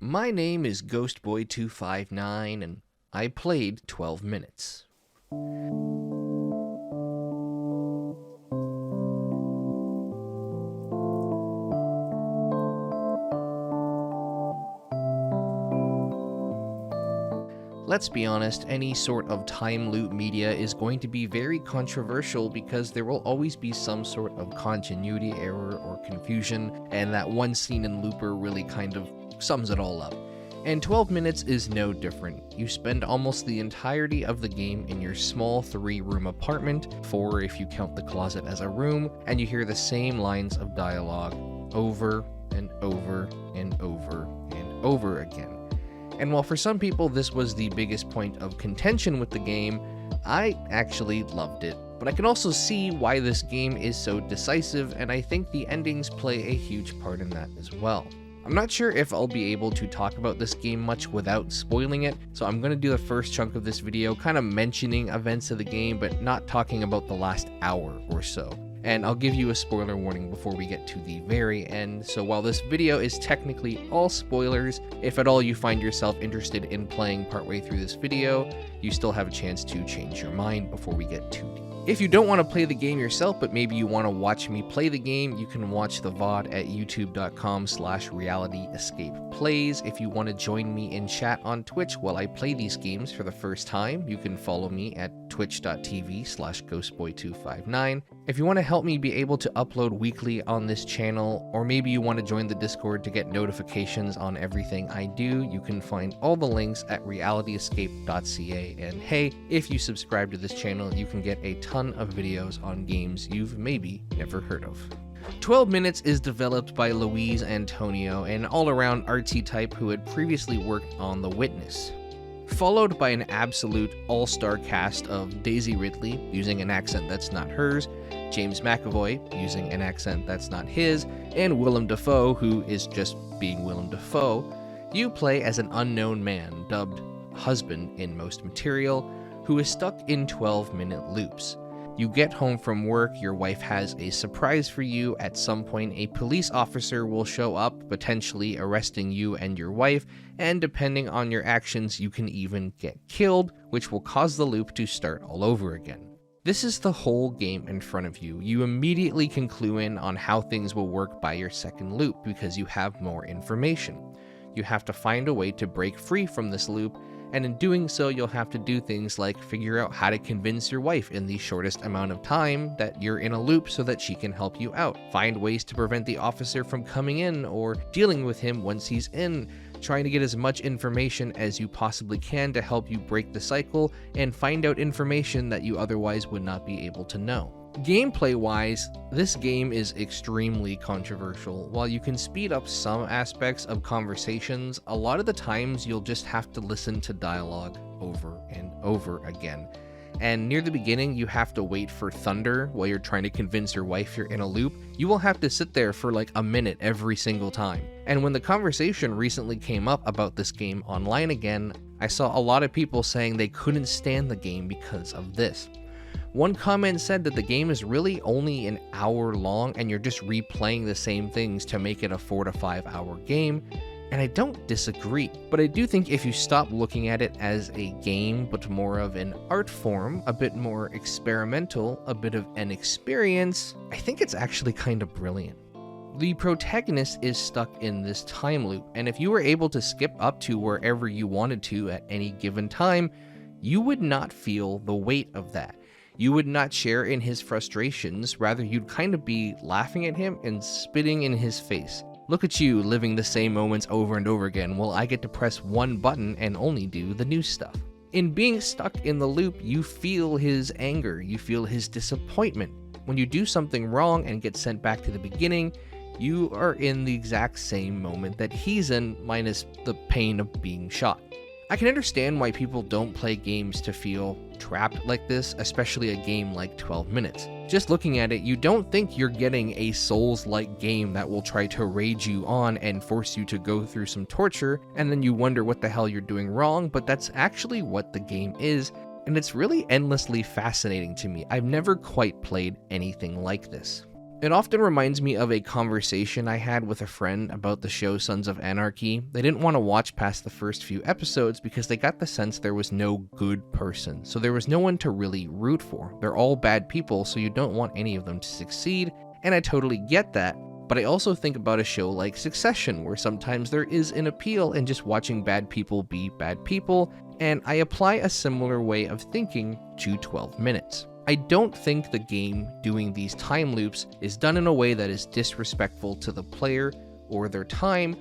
My name is Ghostboy259 and I played 12 minutes. Let's be honest, any sort of time loop media is going to be very controversial because there will always be some sort of continuity error or confusion, and that one scene in Looper really kind of sums it all up. And 12 minutes is no different. You spend almost the entirety of the game in your small 3-room apartment, 4 if you count the closet as a room, and you hear the same lines of dialogue over and over and over and over again. And while for some people this was the biggest point of contention with the game, I actually loved it. But I can also see why this game is so decisive, and I think the endings play a huge part in that as well. I'm not sure if I'll be able to talk about this game much without spoiling it, so I'm going to do the first chunk of this video kind of mentioning events of the game, but not talking about the last hour or so. And I'll give you a spoiler warning before we get to the very end, so while this video is technically all spoilers, if at all you find yourself interested in playing partway through this video, you still have a chance to change your mind before we get too deep. If you don't want to play the game yourself, but maybe you want to watch me play the game, you can watch the VOD at youtube.com/realityescapeplays. If you want to join me in chat on Twitch while I play these games for the first time, you can follow me at twitch.tv/ghostboy259. If you want to help me be able to upload weekly on this channel, or maybe you want to join the Discord to get notifications on everything I do, you can find all the links at realityescape.ca. And hey, if you subscribe to this channel, you can get a ton of videos on games you've maybe never heard of. 12 Minutes is developed by Luis Antonio, an all-around artsy type who had previously worked on The Witness. Followed by an absolute all-star cast of Daisy Ridley, using an accent that's not hers, James McAvoy, using an accent that's not his, and Willem Dafoe, who is just being Willem Dafoe. You play as an unknown man, dubbed Husband in most material, who is stuck in 12-minute loops. You get home from work, your wife has a surprise for you. At some point, a police officer will show up, potentially arresting you and your wife, and depending on your actions, you can even get killed, which will cause the loop to start all over again. This is the whole game in front of you. You immediately can clue in on how things will work by your second loop because you have more information. You have to find a way to break free from this loop, and in doing so, you'll have to do things like figure out how to convince your wife in the shortest amount of time that you're in a loop so that she can help you out. Find ways to prevent the officer from coming in or dealing with him once he's in, trying to get as much information as you possibly can to help you break the cycle and find out information that you otherwise would not be able to know. Gameplay-wise, this game is extremely controversial. While you can speed up some aspects of conversations, a lot of the times you'll just have to listen to dialogue over and over again. And near the beginning, you have to wait for thunder while you're trying to convince your wife you're in a loop. You will have to sit there for like a minute every single time. And when the conversation recently came up about this game online again, I saw a lot of people saying they couldn't stand the game because of this. One comment said that the game is really only an hour long and you're just replaying the same things to make it a 4 to 5 hour game, and I don't disagree. But I do think if you stop looking at it as a game but more of an art form, a bit more experimental, a bit of an experience, I think it's actually kind of brilliant. The protagonist is stuck in this time loop, and if you were able to skip up to wherever you wanted to at any given time, you would not feel the weight of that. You would not share in his frustrations, rather you'd kind of be laughing at him and spitting in his face. Look at you living the same moments over and over again while I get to press one button and only do the new stuff. In being stuck in the loop, you feel his anger, you feel his disappointment. When you do something wrong and get sent back to the beginning, you are in the exact same moment that he's in, minus the pain of being shot. I can understand why people don't play games to feel trapped like this, especially a game like 12 Minutes. Just looking at it, you don't think you're getting a Souls-like game that will try to rage you on and force you to go through some torture, and then you wonder what the hell you're doing wrong, but that's actually what the game is, and it's really endlessly fascinating to me. I've never quite played anything like this. It often reminds me of a conversation I had with a friend about the show Sons of Anarchy. They didn't want to watch past the first few episodes because they got the sense there was no good person, so there was no one to really root for. They're all bad people, so you don't want any of them to succeed, and I totally get that. But I also think about a show like Succession, where sometimes there is an appeal in just watching bad people be bad people, and I apply a similar way of thinking to 12 minutes. I don't think the game doing these time loops is done in a way that is disrespectful to the player or their time,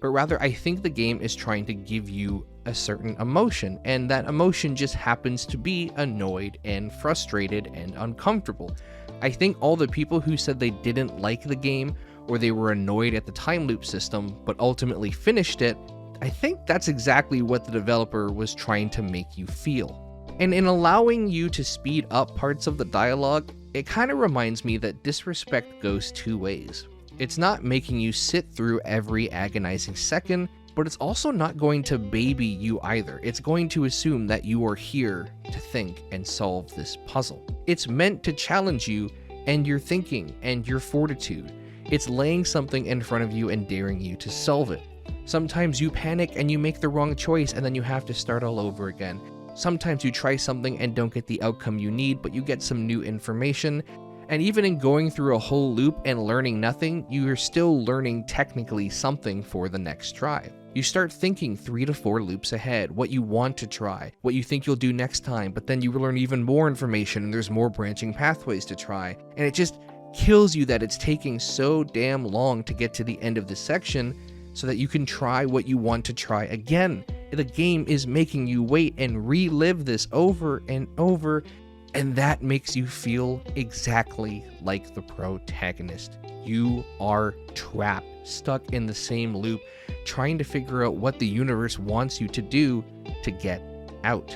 but rather I think the game is trying to give you a certain emotion, and that emotion just happens to be annoyed and frustrated and uncomfortable. I think all the people who said they didn't like the game or they were annoyed at the time loop system but ultimately finished it, I think that's exactly what the developer was trying to make you feel. And in allowing you to speed up parts of the dialogue, it kind of reminds me that disrespect goes two ways. It's not making you sit through every agonizing second, but it's also not going to baby you either. It's going to assume that you are here to think and solve this puzzle. It's meant to challenge you and your thinking and your fortitude. It's laying something in front of you and daring you to solve it. Sometimes you panic and you make the wrong choice and then you have to start all over again. Sometimes you try something and don't get the outcome you need, but you get some new information. And even in going through a whole loop and learning nothing, you are still learning technically something for the next try. You start thinking 3 to 4 loops ahead, what you want to try, what you think you'll do next time, but then you learn even more information and there's more branching pathways to try. And it just kills you that it's taking so damn long to get to the end of this section so that you can try what you want to try again. The game is making you wait and relive this over and over, and that makes you feel exactly like the protagonist. You are trapped, stuck in the same loop, trying to figure out what the universe wants you to do to get out.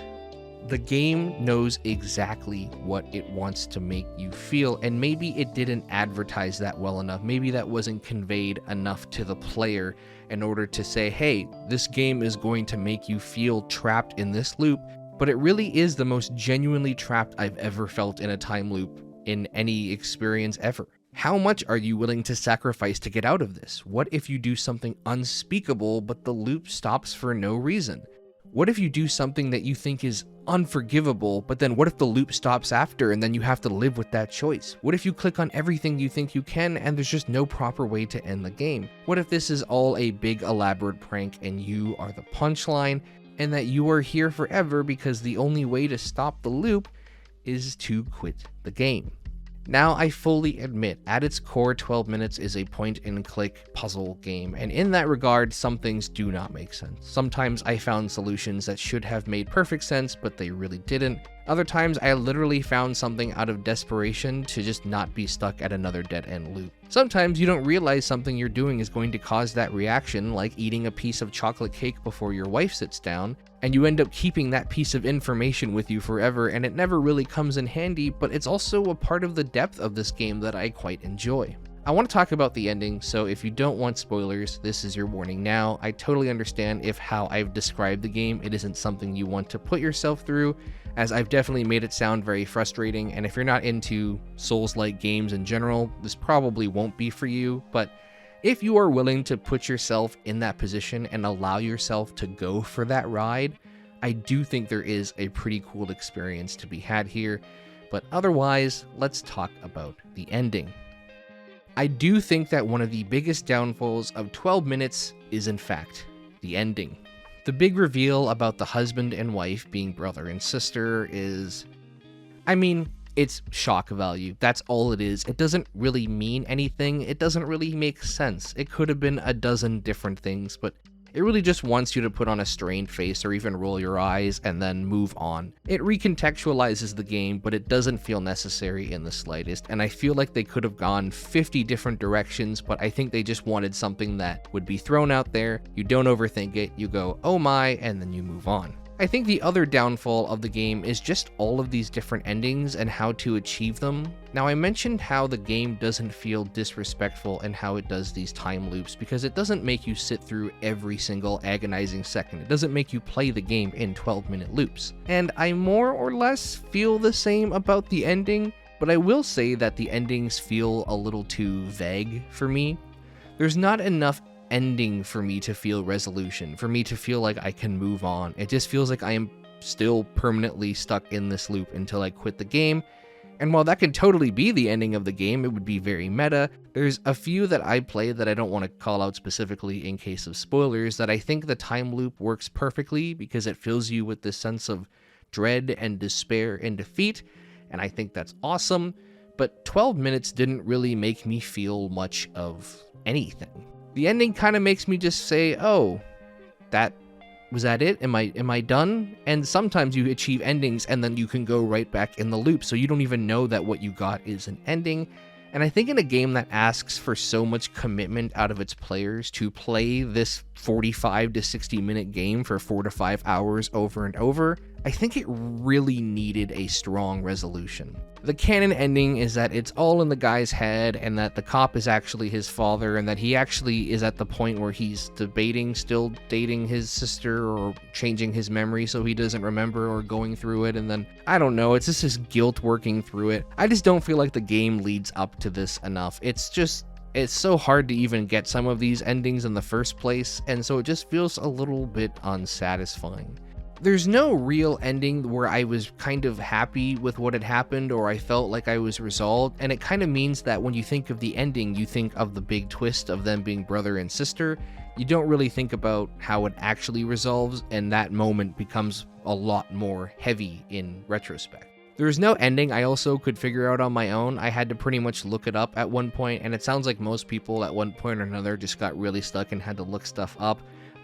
The game knows exactly what it wants to make you feel, and maybe it didn't advertise that well enough. Maybe that wasn't conveyed enough to the player in order to say, hey, this game is going to make you feel trapped in this loop, but it really is the most genuinely trapped I've ever felt in a time loop in any experience ever. How much are you willing to sacrifice to get out of this? What if you do something unspeakable, but the loop stops for no reason? What if you do something that you think is unforgivable, but then what if the loop stops after and then you have to live with that choice? What if you click on everything you think you can and there's just no proper way to end the game? What if this is all a big elaborate prank and you are the punchline and that you are here forever because the only way to stop the loop is to quit the game? Now, I fully admit, at its core, 12 minutes is a point-and-click puzzle game, and in that regard, some things do not make sense. Sometimes I found solutions that should have made perfect sense, but they really didn't. Other times, I literally found something out of desperation to just not be stuck at another dead-end loop. Sometimes you don't realize something you're doing is going to cause that reaction, like eating a piece of chocolate cake before your wife sits down, and you end up keeping that piece of information with you forever, and it never really comes in handy, but it's also a part of the depth of this game that I quite enjoy. I want to talk about the ending, so if you don't want spoilers, this is your warning now. I totally understand if how I've described the game, it isn't something you want to put yourself through, as I've definitely made it sound very frustrating, and if you're not into Souls-like games in general, this probably won't be for you, but if you are willing to put yourself in that position and allow yourself to go for that ride, I do think there is a pretty cool experience to be had here, but otherwise, let's talk about the ending. I do think that one of the biggest downfalls of 12 minutes is in fact the ending. The big reveal about the husband and wife being brother and sister is, it's shock value. That's all it is. It doesn't really mean anything. It doesn't really make sense. It could have been a dozen different things, but it really just wants you to put on a strained face or even roll your eyes and then move on. It recontextualizes the game, but it doesn't feel necessary in the slightest, and I feel like they could have gone 50 different directions, but I think they just wanted something that would be thrown out there, you don't overthink it, you go, oh my, and then you move on. I think the other downfall of the game is just all of these different endings and how to achieve them. Now, I mentioned how the game doesn't feel disrespectful and how it does these time loops because it doesn't make you sit through every single agonizing second. It doesn't make you play the game in 12-minute loops. And I more or less feel the same about the ending. but I will say that the endings feel a little too vague for me. There's not enough ending for me to feel resolution, for me to feel like I can move on. It just feels like I am still permanently stuck in this loop until I quit the game. And while that could totally be the ending of the game, it would be very meta. There's a few that I played that I don't want to call out specifically in case of spoilers, that I think the time loop works perfectly because it fills you with this sense of dread and despair and defeat, and I think that's awesome. But 12 minutes didn't really make me feel much of anything. The ending kind of makes me just say, oh, was that it? Am I done? And sometimes you achieve endings and then you can go right back in the loop, so you don't even know that what you got is an ending. And I think in a game that asks for so much commitment out of its players to play this 45 to 60 minute game for 4 to 5 hours over and over, I think it really needed a strong resolution. The canon ending is that it's all in the guy's head and that the cop is actually his father and that he actually is at the point where he's debating still dating his sister or changing his memory so he doesn't remember or going through it, and then, I don't know, it's just his guilt working through it. I just don't feel like the game leads up to this enough. It's so hard to even get some of these endings in the first place, and so it just feels a little bit unsatisfying. There's no real ending where I was kind of happy with what had happened or I felt like I was resolved, and it kind of means that when you think of the ending, you think of the big twist of them being brother and sister. You don't really think about how it actually resolves, and that moment becomes a lot more heavy in retrospect. There is no ending I also could figure out on my own. I had to pretty much look it up at one point, and it sounds like most people at one point or another just got really stuck and had to look stuff up.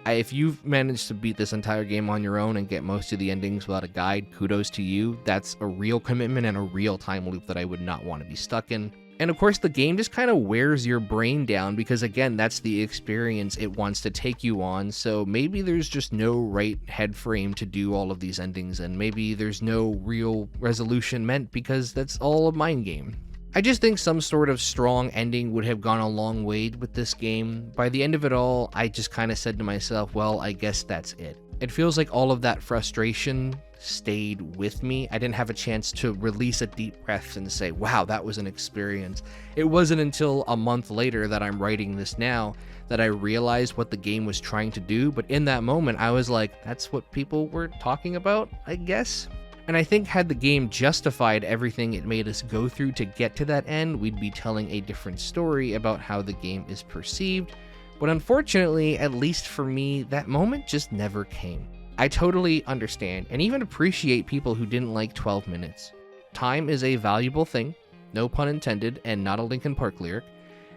If you've managed to beat this entire game on your own and get most of the endings without a guide, kudos to you. That's a real commitment and a real time loop that I would not want to be stuck in. And of course, the game just kind of wears your brain down because, again, that's the experience it wants to take you on. So maybe there's just no right head frame to do all of these endings, and maybe there's no real resolution meant because that's all a mind game. I just think some sort of strong ending would have gone a long way with this game. By the end of it all, I just kind of said to myself, well, I guess that's it. It feels like all of that frustration stayed with me. I didn't have a chance to release a deep breath and say, wow, that was an experience. It wasn't until a month later that I'm writing this now that I realized what the game was trying to do. But in that moment, I was like, that's what people were talking about, I guess. And I think had the game justified everything it made us go through to get to that end, we'd be telling a different story about how the game is perceived. But unfortunately, at least for me, that moment just never came. I totally understand and even appreciate people who didn't like 12 minutes. Time is a valuable thing, no pun intended, and not a Linkin Park lyric.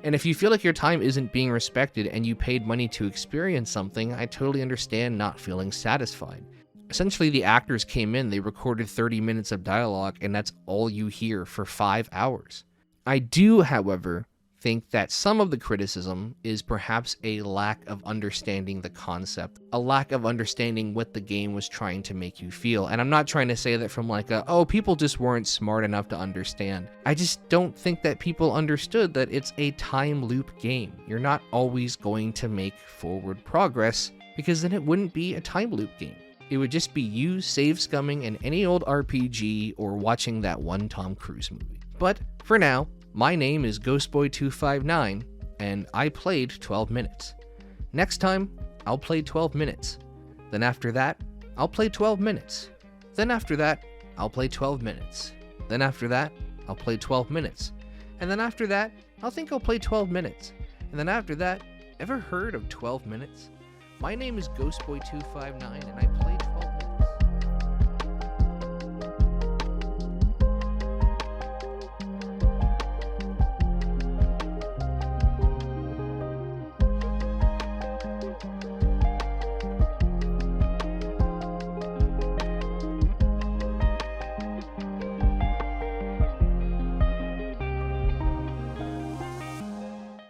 And if you feel like your time isn't being respected and you paid money to experience something, I totally understand not feeling satisfied. Essentially, the actors came in, they recorded 30 minutes of dialogue, and that's all you hear for 5 hours. I do, however, think that some of the criticism is perhaps a lack of understanding the concept, a lack of understanding what the game was trying to make you feel. And I'm not trying to say that from like people just weren't smart enough to understand. I just don't think that people understood that it's a time loop game. You're not always going to make forward progress, because then it wouldn't be a time loop game. It would just be you save scumming in any old RPG or watching that one Tom Cruise movie. But for now, my name is Ghostboy259, and I played 12 minutes. Next time, I'll play 12 minutes. Then after that, I'll play 12 minutes. Then after that, I'll play 12 minutes. Then after that, I'll play 12 minutes. And then after that, I'll think I'll play 12 minutes. And then after that, ever heard of 12 minutes? My name is Ghostboy259, and I play 12